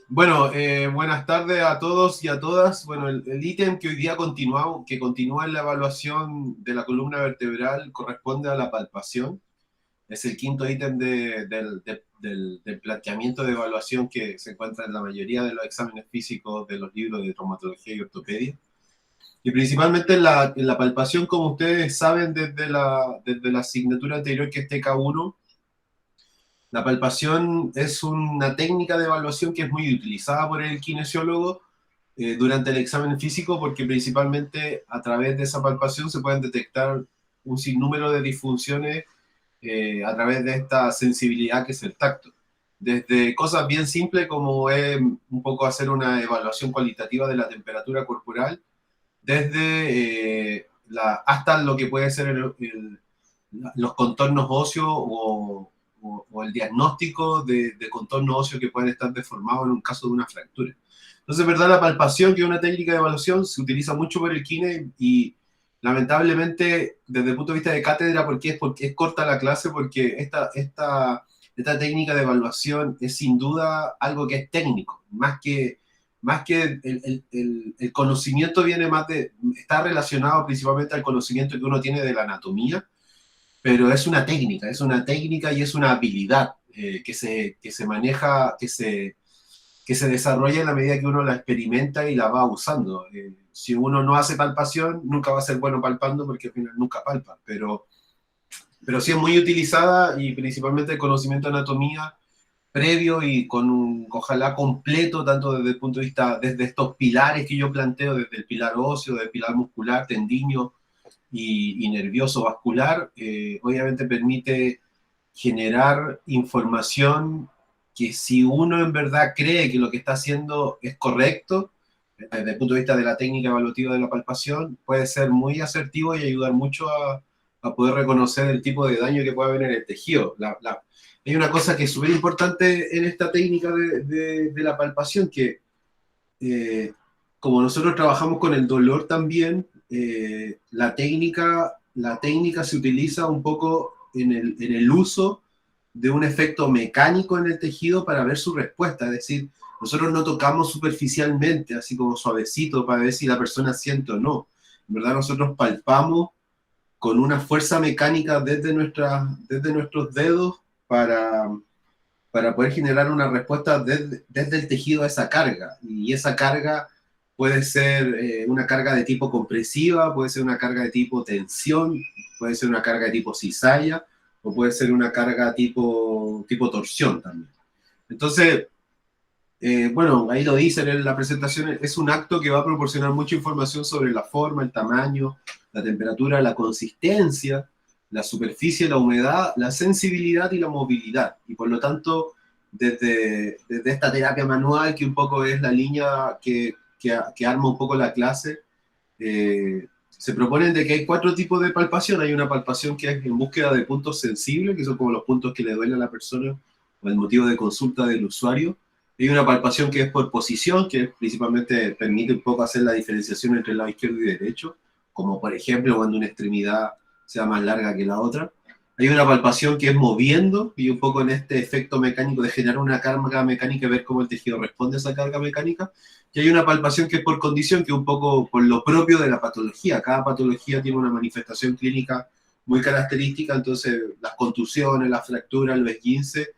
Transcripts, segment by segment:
Bueno, buenas tardes a todos y a todas. Bueno, el ítem que hoy día que continúa en la evaluación de la columna vertebral corresponde a la palpación. Es el quinto ítem del planteamiento de evaluación que se encuentra en la mayoría de los exámenes físicos de los libros de traumatología y ortopedia. Y principalmente en la palpación, como ustedes saben desde la asignatura anterior que es TK1, la palpación es una técnica de evaluación que es muy utilizada por el kinesiólogo durante el examen físico porque principalmente a través de esa palpación se pueden detectar un sinnúmero de disfunciones a través de esta sensibilidad que es el tacto. Desde cosas bien simples como es un poco hacer una evaluación cualitativa de la temperatura corporal, hasta lo que puede ser los contornos óseos o el diagnóstico de contornos óseos que pueden estar deformados en un caso de una fractura. Entonces, verdad, la palpación, que es una técnica de evaluación, se utiliza mucho por el kine y lamentablemente desde el punto de vista de cátedra, porque es corta la clase, porque esta técnica de evaluación es sin duda algo que es técnico, más que el conocimiento viene está relacionado principalmente al conocimiento que uno tiene de la anatomía, pero es una técnica y es una habilidad que se maneja, que se desarrolla en la medida que uno la experimenta y la va usando. Si uno no hace palpación, nunca va a ser bueno palpando porque al final nunca palpa, pero sí es muy utilizada y principalmente el conocimiento de anatomía previo y ojalá completo, tanto desde el punto de vista, desde estos pilares que yo planteo, desde el pilar óseo, del pilar muscular, tendinio y nervioso vascular, obviamente permite generar información que si uno en verdad cree que lo que está haciendo es correcto, desde el punto de vista de la técnica evaluativa de la palpación, puede ser muy asertivo y ayudar mucho a poder reconocer el tipo de daño que puede haber en el tejido. Hay una cosa que es súper importante en esta técnica de la palpación, que eh, como nosotros trabajamos con el dolor también, la técnica se utiliza un poco en el uso de un efecto mecánico en el tejido para ver su respuesta. Es decir, nosotros no tocamos superficialmente, así como suavecito, para ver si la persona siente o no. En verdad, nosotros palpamos con una fuerza mecánica desde nuestros dedos para poder generar una respuesta desde el tejido a esa carga. Y esa carga puede ser una carga de tipo compresiva, puede ser una carga de tipo tensión, puede ser una carga de tipo cizalla, o puede ser una carga tipo torsión también. Entonces, bueno, ahí lo dicen en la presentación, es un acto que va a proporcionar mucha información sobre la forma, el tamaño, la temperatura, la consistencia, la superficie, la humedad, la sensibilidad y la movilidad. Y por lo tanto, desde esta terapia manual, que un poco es la línea que arma un poco la clase, se proponen de que hay 4 tipos de palpación. Hay una palpación que es en búsqueda de puntos sensibles, que son como los puntos que le duelen a la persona o el motivo de consulta del usuario. Hay una palpación que es por posición, que principalmente permite un poco hacer la diferenciación entre el lado izquierdo y derecho, como por ejemplo cuando una extremidad sea más larga que la otra. Hay una palpación que es moviendo y un poco en este efecto mecánico de generar una carga mecánica y ver cómo el tejido responde a esa carga mecánica. Y hay una palpación que es por condición, que es un poco por lo propio de la patología. Cada patología tiene una manifestación clínica muy característica, entonces las contusiones, las fracturas, los esguinces,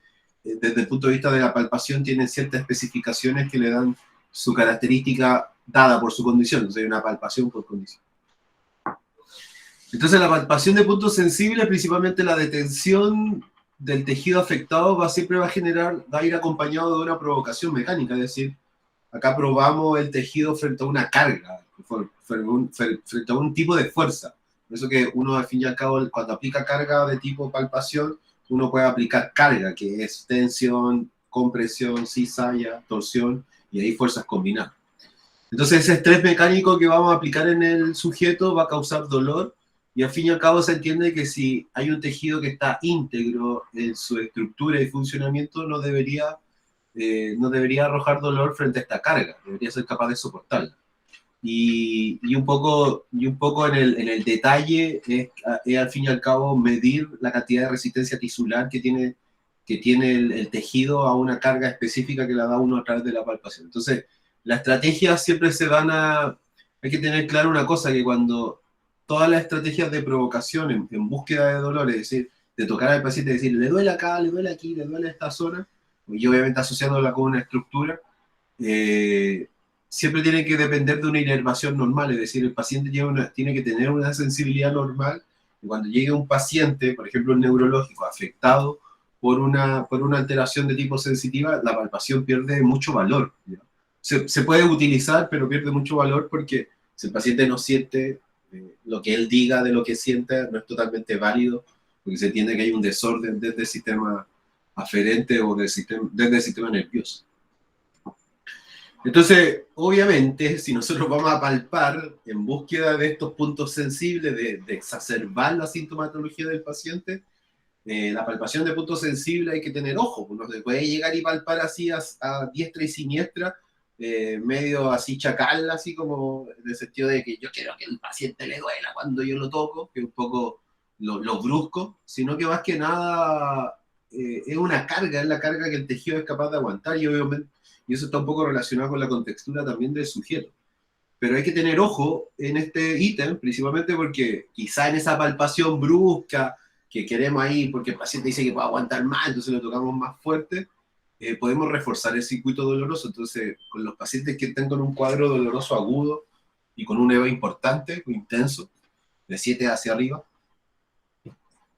desde el punto de vista de la palpación, tienen ciertas especificaciones que le dan su característica dada por su condición. Entonces hay una palpación por condición. Entonces la palpación de puntos sensibles, principalmente la detención del tejido afectado, siempre va a ir acompañado de una provocación mecánica, es decir, acá probamos el tejido frente a una carga, frente a un tipo de fuerza. Por eso que uno, al fin y al cabo, cuando aplica carga de tipo palpación, uno puede aplicar carga, que es tensión, compresión, cizalla, torsión, y ahí fuerzas combinadas. Entonces ese estrés mecánico que vamos a aplicar en el sujeto va a causar dolor, y al fin y al cabo se entiende que si hay un tejido que está íntegro en su estructura y funcionamiento, no debería arrojar dolor frente a esta carga, debería ser capaz de soportarla. Y un poco en el detalle es al fin y al cabo medir la cantidad de resistencia tisular que tiene el tejido a una carga específica que la da uno a través de la palpación. Entonces, las estrategias siempre se van a... Hay que tener claro una cosa, que cuando todas las estrategias de provocación en búsqueda de dolor, es decir, de tocar al paciente y decir, le duele acá, le duele aquí, le duele esta zona, y obviamente asociándola con una estructura, siempre tiene que depender de una inervación normal, es decir, el paciente tiene que tener una sensibilidad normal, y cuando llegue un paciente, por ejemplo, un neurológico afectado por una alteración de tipo sensitiva, la palpación pierde mucho valor. Se puede utilizar, pero pierde mucho valor porque si el paciente no siente lo que él diga de lo que siente, no es totalmente válido, porque se entiende que hay un desorden desde el sistema aferente o desde el sistema nervioso. Entonces, obviamente, si nosotros vamos a palpar en búsqueda de estos puntos sensibles, de exacerbar la sintomatología del paciente, la palpación de puntos sensibles hay que tener ojo, pues no se puede llegar y palpar así a diestra y siniestra, medio así chacal, así como en el sentido de que yo quiero que el paciente le duela cuando yo lo toco, que es un poco lo brusco, sino que más que nada es una carga, es la carga que el tejido es capaz de aguantar, y obviamente, y eso está un poco relacionado con la contextura también del sujeto. Pero hay que tener ojo en este ítem, principalmente porque quizá en esa palpación brusca que queremos ahí, porque el paciente dice que puede aguantar más, entonces lo tocamos más fuerte, podemos reforzar el circuito doloroso. Entonces, con los pacientes que estén con un cuadro doloroso agudo y con un EVA importante, intenso, de 7 hacia arriba,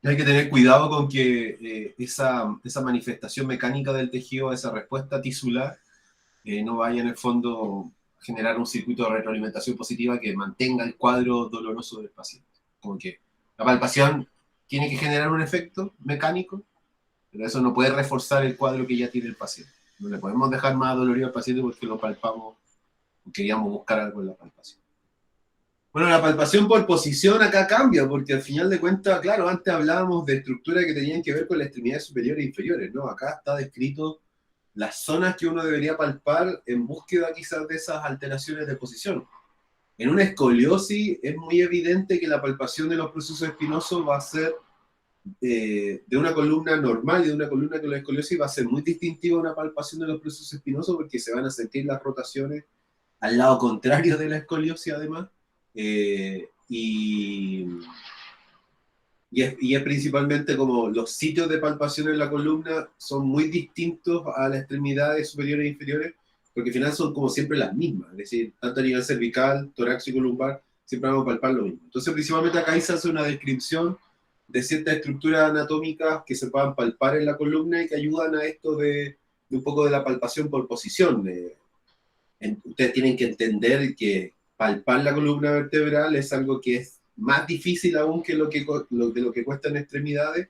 hay que tener cuidado con que esa manifestación mecánica del tejido, esa respuesta tisular, no vaya en el fondo a generar un circuito de retroalimentación positiva que mantenga el cuadro doloroso del paciente. Como que la palpación tiene que generar un efecto mecánico, pero eso no puede reforzar el cuadro que ya tiene el paciente. No le podemos dejar más dolorido al paciente porque lo palpamos o queríamos buscar algo en la palpación. Bueno, la palpación por posición acá cambia, porque al final de cuentas, claro, antes hablábamos de estructuras que tenían que ver con las extremidades superiores e inferiores, ¿no? Acá está descrito las zonas que uno debería palpar en búsqueda quizás de esas alteraciones de posición. En una escoliosis es muy evidente que la palpación de los procesos espinosos va a ser de una columna normal y de una columna con la escoliosis va a ser muy distintiva una palpación de los procesos espinosos, porque se van a sentir las rotaciones al lado contrario de la escoliosis además, y es principalmente como los sitios de palpación en la columna son muy distintos a las extremidades superiores e inferiores, porque al final son como siempre las mismas, es decir, tanto a nivel cervical, torácico, lumbar, siempre vamos a palpar lo mismo. Entonces, principalmente acá se hace una descripción de ciertas estructuras anatómicas que se puedan palpar en la columna y que ayudan a esto de un poco de la palpación por posición. Ustedes tienen que entender que palpar la columna vertebral es algo que es más difícil aún que de lo que cuesta en extremidades,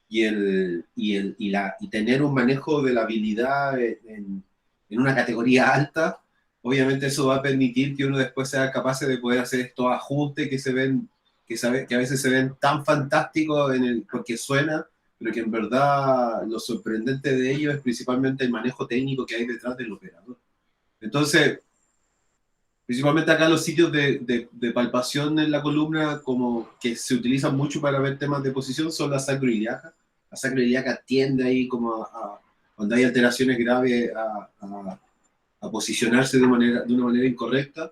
y tener un manejo de la habilidad en una categoría alta, obviamente eso va a permitir que uno después sea capaz de poder hacer estos ajustes que a veces se ven tan fantásticos porque suena, pero que en verdad lo sorprendente de ello es principalmente el manejo técnico que hay detrás del operador. Entonces, principalmente acá los sitios de palpación en la columna como que se utilizan mucho para ver temas de posición son la sacroiliaca. La sacroiliaca tiende ahí como cuando hay alteraciones graves a posicionarse de una manera incorrecta.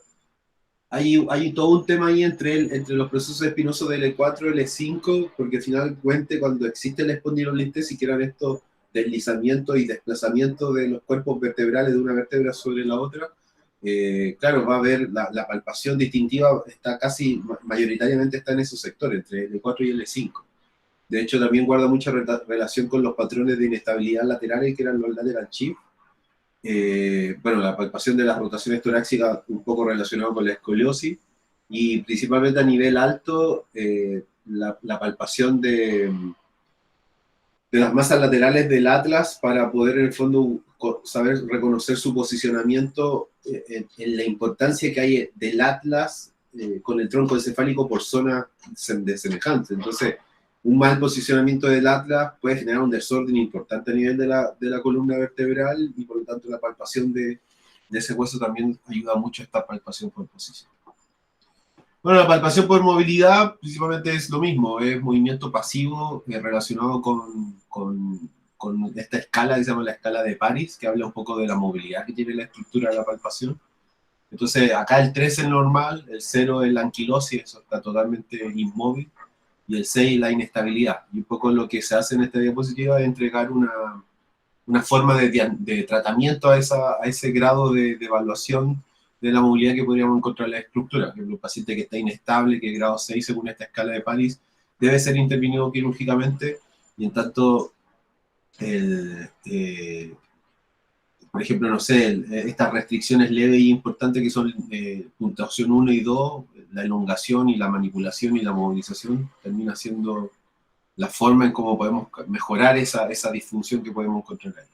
Hay todo un tema ahí entre los procesos espinosos del E4 y el E5, porque al final cuando existe la espondilolistesis, que eran estos deslizamientos y desplazamientos de los cuerpos vertebrales de una vértebra sobre la otra, claro, va a haber la palpación distintiva, está casi mayoritariamente está en esos sectores, entre el E4 y el E5. De hecho, también guarda mucha relación con los patrones de inestabilidad laterales, que eran los lateral shift. Bueno, la palpación de las rotaciones torácicas un poco relacionado con la escoliosis, y principalmente a nivel alto, la palpación de las masas laterales del atlas para poder en el fondo saber reconocer su posicionamiento en la importancia que hay del atlas con el tronco encefálico por zona de semejante. Entonces, un mal posicionamiento del atlas puede generar un desorden importante a nivel de la columna vertebral, y por lo tanto la palpación de ese hueso también ayuda mucho a esta palpación por posición. Bueno, la palpación por movilidad principalmente es lo mismo, es movimiento pasivo relacionado con con esta escala que se llama la escala de París, que habla un poco de la movilidad que tiene la estructura de la palpación. Entonces, acá el 3 es el normal, el 0 es la anquilosis, eso está totalmente inmóvil, y el 6 la inestabilidad. Y un poco lo que se hace en esta diapositiva es entregar una forma de tratamiento a ese grado de evaluación de la movilidad que podríamos encontrar en la estructura. Por ejemplo, un paciente que está inestable, que es grado 6 según esta escala de París, debe ser intervenido quirúrgicamente, y en tanto, por ejemplo, no sé, estas restricciones leves y importantes que son puntuación 1 y 2, la elongación y la manipulación y la movilización, termina siendo la forma en cómo podemos mejorar esa disfunción que podemos encontrar ahí.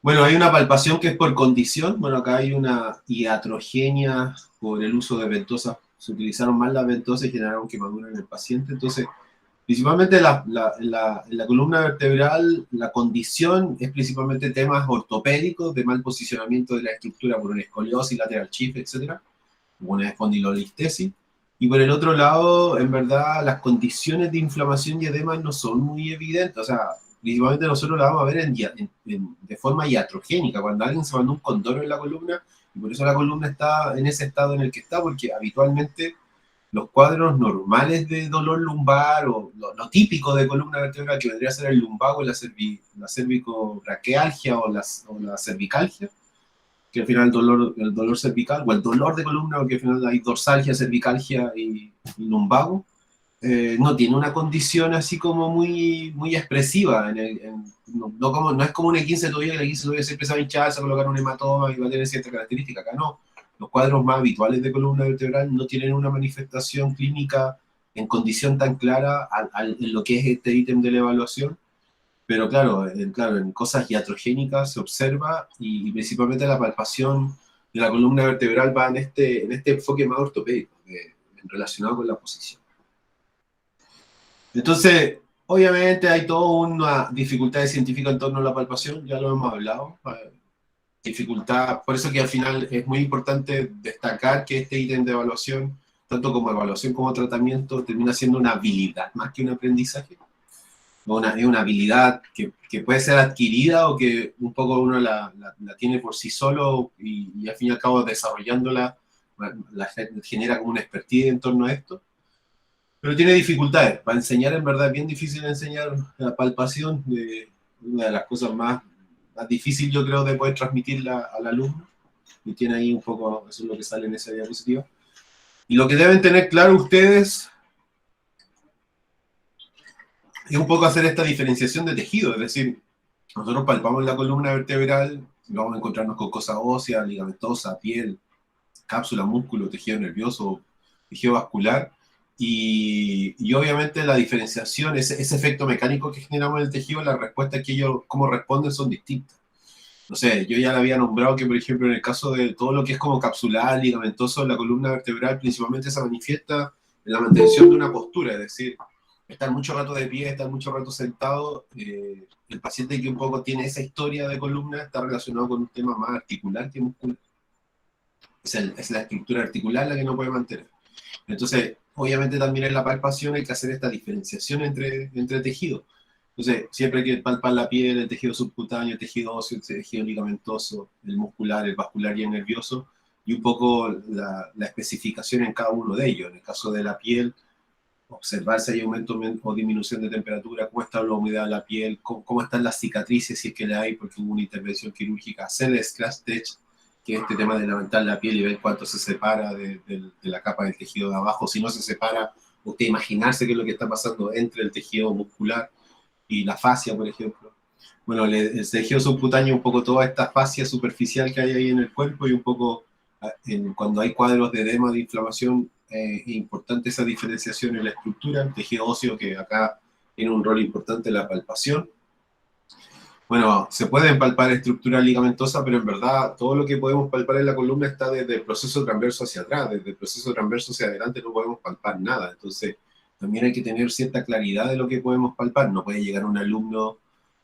Bueno, hay una palpación que es por condición. Bueno, acá hay una iatrogenia por el uso de ventosas. Se utilizaron mal las ventosas y generaron quemadura en el paciente. Entonces, principalmente en la columna vertebral, la condición es principalmente temas ortopédicos, de mal posicionamiento de la estructura por una escoliosis, lateral shift, etc., una espondilolistesis. Y por el otro lado, en verdad, las condiciones de inflamación y edema no son muy evidentes. O sea, principalmente nosotros la vamos a ver de forma iatrogénica, cuando alguien se mandó un condoro en la columna, y por eso la columna está en ese estado en el que está, porque habitualmente los cuadros normales de dolor lumbar o lo típico de columna vertebral, que vendría a ser el lumbago, la cervicobraquialgia o la cervicalgia, que al final el dolor cervical, o el dolor de columna, porque al final hay dorsalgia, cervicalgia y lumbago, no tiene una condición así como muy expresiva. No es como un E15 tobillo, que el E15 tobillo siempre se va a hinchar, se va a colocar un hematoma y va a tener cierta característica. Acá no. Los cuadros más habituales de columna vertebral no tienen una manifestación clínica en condición tan clara en lo que es este ítem de la evaluación. Pero claro, en cosas iatrogénicas se observa, y principalmente la palpación de la columna vertebral va en este enfoque más ortopédico, relacionado con la posición. Entonces, obviamente hay toda una dificultad científica en torno a la palpación, ya lo hemos hablado. Dificultad, por eso que al final es muy importante destacar que este ítem de evaluación, tanto como evaluación como tratamiento, termina siendo una habilidad más que un aprendizaje. Es una habilidad que puede ser adquirida o que un poco uno la tiene por sí solo, y al fin y al cabo desarrollándola genera como una expertise en torno a esto. Pero tiene dificultades. Para enseñar, en verdad, es bien difícil enseñar la palpación. Una de las cosas más difíciles, yo creo, de poder transmitirla al alumno. Y tiene ahí un poco, eso es lo que sale en esa diapositiva. Y lo que deben tener claro ustedes es un poco hacer esta diferenciación de tejido. Es decir, nosotros palpamos la columna vertebral y vamos a encontrarnos con cosas óseas, ligamentosa, piel, cápsula, músculo, tejido nervioso, tejido vascular. Y obviamente la diferenciación, ese efecto mecánico que generamos en el tejido, las respuestas que ellos, cómo responden, son distintas. No sé, yo ya le había nombrado que, por ejemplo, en el caso de todo lo que es como capsular, ligamentoso, la columna vertebral principalmente se manifiesta en la mantención de una postura, es decir, estar mucho rato de pie, estar mucho rato sentado. El paciente que un poco tiene esa historia de columna está relacionado con un tema más articular que muscular. Es la estructura articular la que no puede mantener. Entonces, obviamente también en la palpación hay que hacer esta diferenciación entre tejidos. Entonces, siempre hay que palpar la piel, el tejido subcutáneo, el tejido óseo, el tejido ligamentoso, el muscular, el vascular y el nervioso, y un poco la especificación en cada uno de ellos. En el caso de la piel, observar si hay aumento o disminución de temperatura, cómo está la humedad de la piel, cómo están las cicatrices, si es que le hay, porque hubo una intervención quirúrgica, hacer el scratch tech, que es este tema de levantar la piel y ver cuánto se separa de la capa del tejido de abajo. Si no se separa, usted imaginarse qué es lo que está pasando entre el tejido muscular y la fascia, por ejemplo. Bueno, el tejido subcutáneo, un poco toda esta fascia superficial que hay ahí en el cuerpo, y un poco cuando hay cuadros de edema, de inflamación, es importante esa diferenciación en la estructura, el tejido óseo, que acá tiene un rol importante en la palpación. Bueno, se pueden palpar estructuras ligamentosas, pero en verdad todo lo que podemos palpar en la columna está desde el proceso transverso hacia atrás. Desde el proceso transverso hacia adelante no podemos palpar nada. Entonces, también hay que tener cierta claridad de lo que podemos palpar. No puede llegar un alumno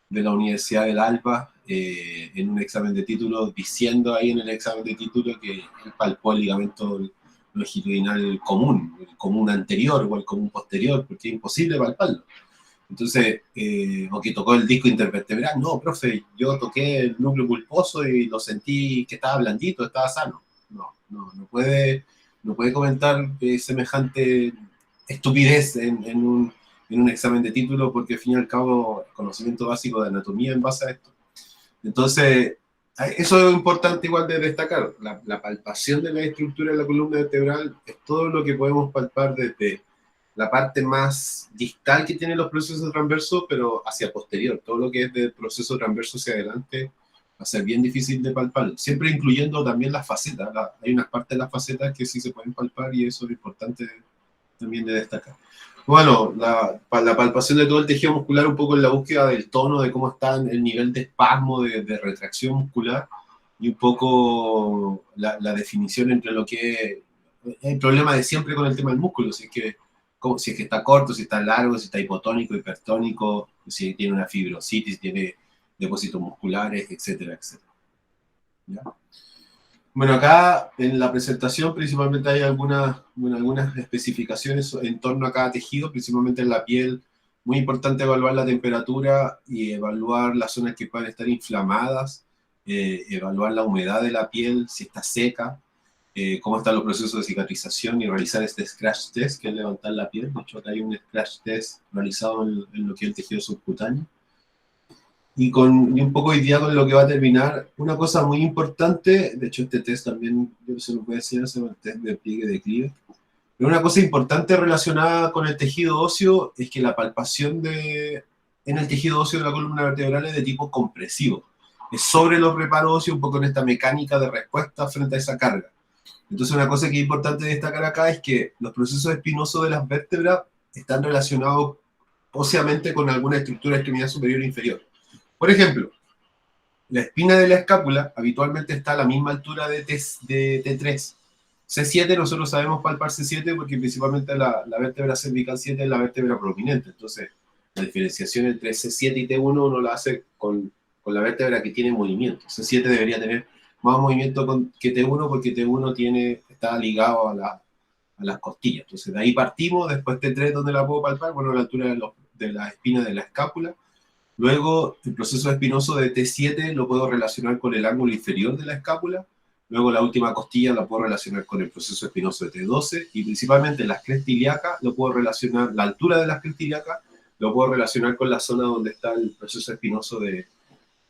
de la Universidad del Alba en un examen de título diciendo ahí en el examen de título que él palpó el ligamento longitudinal común, el común anterior o el común posterior, porque es imposible palparlo. Entonces, o que tocó el disco intervertebral, no, profe, yo toqué el núcleo pulposo y lo sentí que estaba blandito, estaba sano. No puede comentar semejante estupidez en un examen de título, porque al fin y al cabo, conocimiento básico de anatomía en base a esto. Entonces, eso es importante igual de destacar. La palpación de la estructura de la columna vertebral es todo lo que podemos palpar desde la parte más distal que tienen los procesos transversos, pero hacia posterior. Todo lo que es del proceso transverso hacia adelante va a ser bien difícil de palpar, siempre incluyendo también las facetas. Hay unas partes de las facetas que sí se pueden palpar y eso es importante también de destacar. Bueno, la palpación de todo el tejido muscular, un poco en la búsqueda del tono, de cómo está el nivel de espasmo, de retracción muscular, y un poco la definición entre lo que es el problema de siempre con el tema del músculo, si es que está corto, si está largo, si está hipotónico, hipertónico, si tiene una fibrositis, si tiene depósitos musculares, etcétera, etcétera. ¿Ya? Bueno, acá en la presentación principalmente hay algunas especificaciones en torno a cada tejido, principalmente en la piel. Muy importante evaluar la temperatura y evaluar las zonas que pueden estar inflamadas, evaluar la humedad de la piel, si está seca, cómo están los procesos de cicatrización y realizar este scratch test, que es levantar la piel. De hecho, acá hay un scratch test realizado en lo que es el tejido subcutáneo. Y un poco hoy día con lo que va a terminar, una cosa muy importante, de hecho este test también, yo se lo voy a decir, es el test de pliegue de Clive, pero una cosa importante relacionada con el tejido óseo es que la palpación en el tejido óseo de la columna vertebral es de tipo compresivo, es sobre los reparos óseos, un poco en esta mecánica de respuesta frente a esa carga. Entonces una cosa que es importante destacar acá es que los procesos espinosos de las vértebras están relacionados óseamente con alguna estructura de extremidad superior e inferior. Por ejemplo, la espina de la escápula habitualmente está a la misma altura de T3. C7, nosotros sabemos palpar C7 porque principalmente la vértebra cervical 7 es la vértebra prominente. Entonces, la diferenciación entre C7 y T1 uno la hace con la vértebra que tiene movimiento. C7 debería tener más movimiento que T1 porque T1 está ligado a las costillas. Entonces, de ahí partimos, después T3, ¿dónde la puedo palpar? Bueno, a la altura de la espina de la escápula. Luego, el proceso espinoso de T7 lo puedo relacionar con el ángulo inferior de la escápula. Luego, la última costilla la puedo relacionar con el proceso espinoso de T12. Y principalmente las crestas ilíacas, lo puedo relacionar, la altura de las crestas ilíacas, lo puedo relacionar con la zona donde está el proceso espinoso de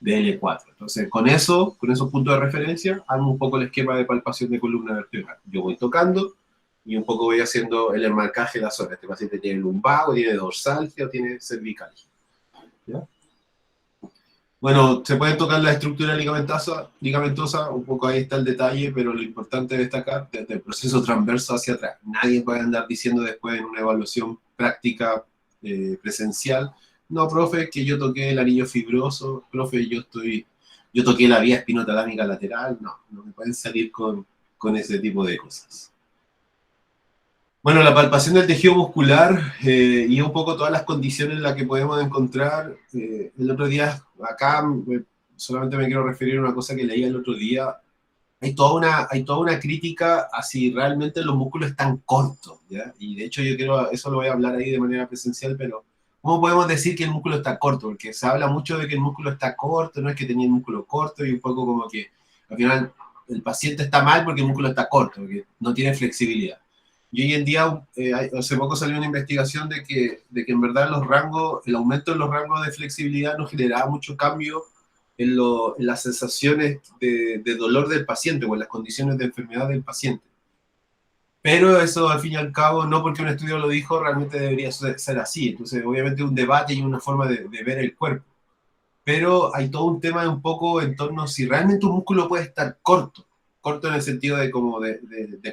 L4. Entonces, con esos puntos de referencia, hago un poco el esquema de palpación de columna vertebral. Yo voy tocando y un poco voy haciendo el enmarcaje de la zona. Este paciente tiene lumbago, tiene dorsalgia o tiene cervical. ¿Ya? Bueno, se puede tocar la estructura ligamentosa, un poco ahí está el detalle, pero lo importante es destacar desde el proceso transverso hacia atrás. Nadie puede andar diciendo después en una evaluación práctica presencial, no, profe, que yo toqué el anillo fibroso, profe, yo toqué la vía espinotalámica lateral. No me pueden salir con ese tipo de cosas. Bueno, la palpación del tejido muscular y un poco todas las condiciones en las que podemos encontrar. El otro día, acá solamente me quiero referir a una cosa que leí el otro día. Hay toda una crítica a si realmente los músculos están cortos, ¿ya? Y de hecho eso lo voy a hablar ahí de manera presencial, pero ¿cómo podemos decir que el músculo está corto? Porque se habla mucho de que el músculo está corto, no es que tenía el músculo corto, y un poco como que al final el paciente está mal porque el músculo está corto, porque no tiene flexibilidad. Y hoy en día, hace poco salió una investigación de que en verdad el aumento en los rangos de flexibilidad no generaba mucho cambio en las sensaciones de dolor del paciente o en las condiciones de enfermedad del paciente. Pero eso, al fin y al cabo, no porque un estudio lo dijo, realmente debería ser así. Entonces, obviamente, un debate y una forma de ver el cuerpo. Pero hay todo un tema un poco en torno a si realmente un músculo puede estar corto en el sentido de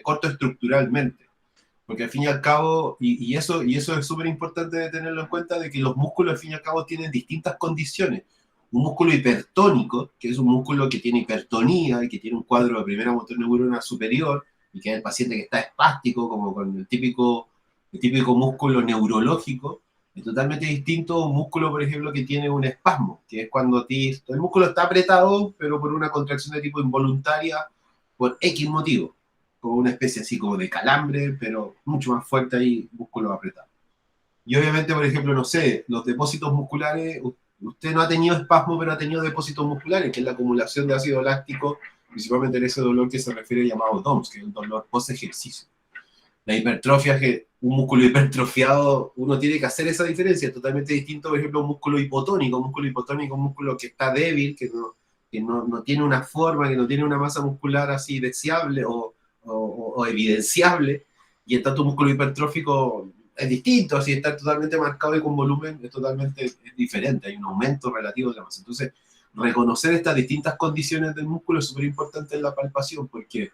corto estructuralmente. Porque al fin y al cabo, y eso es súper importante de tenerlo en cuenta, de que los músculos al fin y al cabo tienen distintas condiciones. Un músculo hipertónico, que es un músculo que tiene hipertonía y que tiene un cuadro de primera motor neurona superior, y que es el paciente que está espástico, como con el típico músculo neurológico, es totalmente distinto a un músculo, por ejemplo, que tiene un espasmo, que es cuando el músculo está apretado, pero por una contracción de tipo involuntaria, por X motivo, como una especie así como de calambre, pero mucho más fuerte ahí, músculo apretado. Y obviamente, por ejemplo, no sé, los depósitos musculares, usted no ha tenido espasmo, pero ha tenido depósitos musculares, que es la acumulación de ácido láctico, principalmente en ese dolor que se refiere llamado DOMS, que es el dolor post-ejercicio. La hipertrofia, que un músculo hipertrofiado, uno tiene que hacer esa diferencia, es totalmente distinto, por ejemplo, un músculo hipotónico. Un músculo hipotónico, un músculo que está débil, que no tiene una forma, que no tiene una masa muscular así deseable o evidenciable, y en tanto un músculo hipertrófico es distinto, así está totalmente marcado y con volumen es totalmente es diferente, hay un aumento relativo de la masa. Entonces, reconocer estas distintas condiciones del músculo es súper importante en la palpación, porque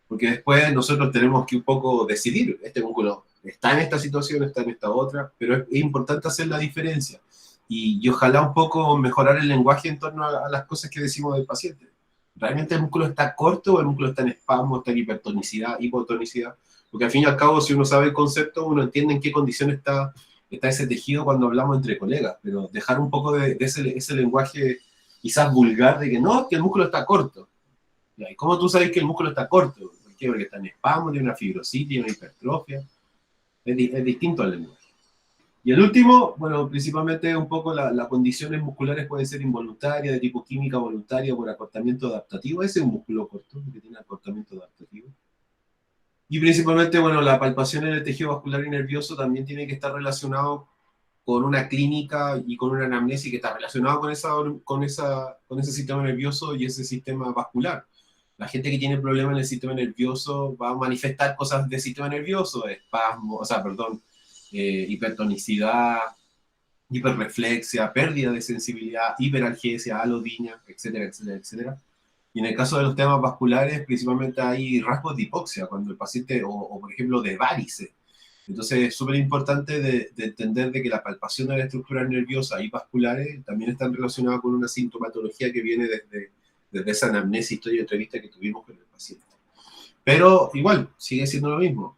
después nosotros tenemos que un poco decidir, este músculo está en esta situación, está en esta otra, pero es importante hacer la diferencia y ojalá un poco mejorar el lenguaje en torno a las cosas que decimos del paciente. ¿Realmente el músculo está corto o el músculo está en espasmo, está en hipertonicidad, hipotonicidad? Porque al fin y al cabo, si uno sabe el concepto, uno entiende en qué condición está ese tejido cuando hablamos entre colegas, pero dejar un poco de ese lenguaje quizás vulgar de que no, que el músculo está corto. ¿Y cómo tú sabes que el músculo está corto? ¿Por qué? Porque está en espasmo, tiene una fibrositis, una hipertrofia. Es distinto al lenguaje. Y el último, bueno, principalmente un poco las condiciones musculares pueden ser involuntarias, de tipo química voluntaria, por acortamiento adaptativo. Ese es un músculo corto, que tiene acortamiento adaptativo. Y principalmente, bueno, la palpación en el tejido vascular y nervioso también tiene que estar relacionado con una clínica y con una anamnesis que está relacionado con ese sistema nervioso y ese sistema vascular. La gente que tiene problemas en el sistema nervioso va a manifestar cosas del sistema nervioso, espasmo, o sea, perdón, hipertonicidad, hiperreflexia, pérdida de sensibilidad, hiperalgesia, alodinia, etcétera, etcétera, etcétera. Y en el caso de los temas vasculares, principalmente hay rasgos de hipoxia, cuando el paciente, o por ejemplo, de varices. Entonces es súper importante de entender de que la palpación de las estructuras nerviosas y vasculares también están relacionadas con una sintomatología que viene desde esa anamnesis, historia y entrevista que tuvimos con el paciente. Pero igual, sigue siendo lo mismo.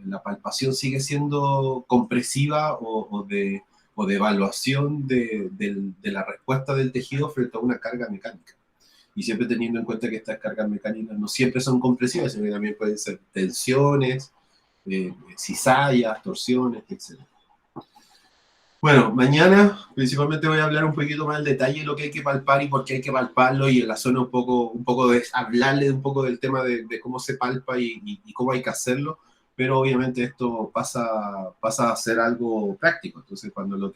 La palpación sigue siendo compresiva o de evaluación de la respuesta del tejido frente a una carga mecánica. Y siempre teniendo en cuenta que estas cargas mecánicas no siempre son compresivas, sino que también pueden ser tensiones, cizallas, torsiones, etc. Bueno, mañana principalmente voy a hablar un poquito más del detalle de lo que hay que palpar y por qué hay que palparlo, y en la zona un poco de hablarle un poco del tema de cómo se palpa y cómo hay que hacerlo, pero obviamente esto pasa a ser algo práctico. Entonces cuando lo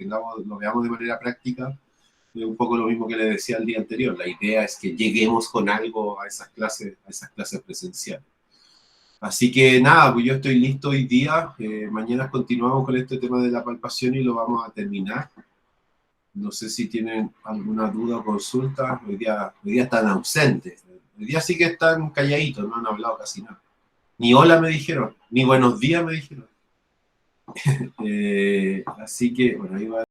veamos de manera práctica, es un poco lo mismo que le decía el día anterior. La idea es que lleguemos con algo a esas clases presenciales. Así que nada, pues yo estoy listo hoy día. Mañana continuamos con este tema de la palpación y lo vamos a terminar. No sé si tienen alguna duda o consulta. Hoy día están ausentes. Hoy día sí que están calladitos, no han hablado casi nada. Ni hola me dijeron, ni buenos días me dijeron. Así que, bueno, ahí va.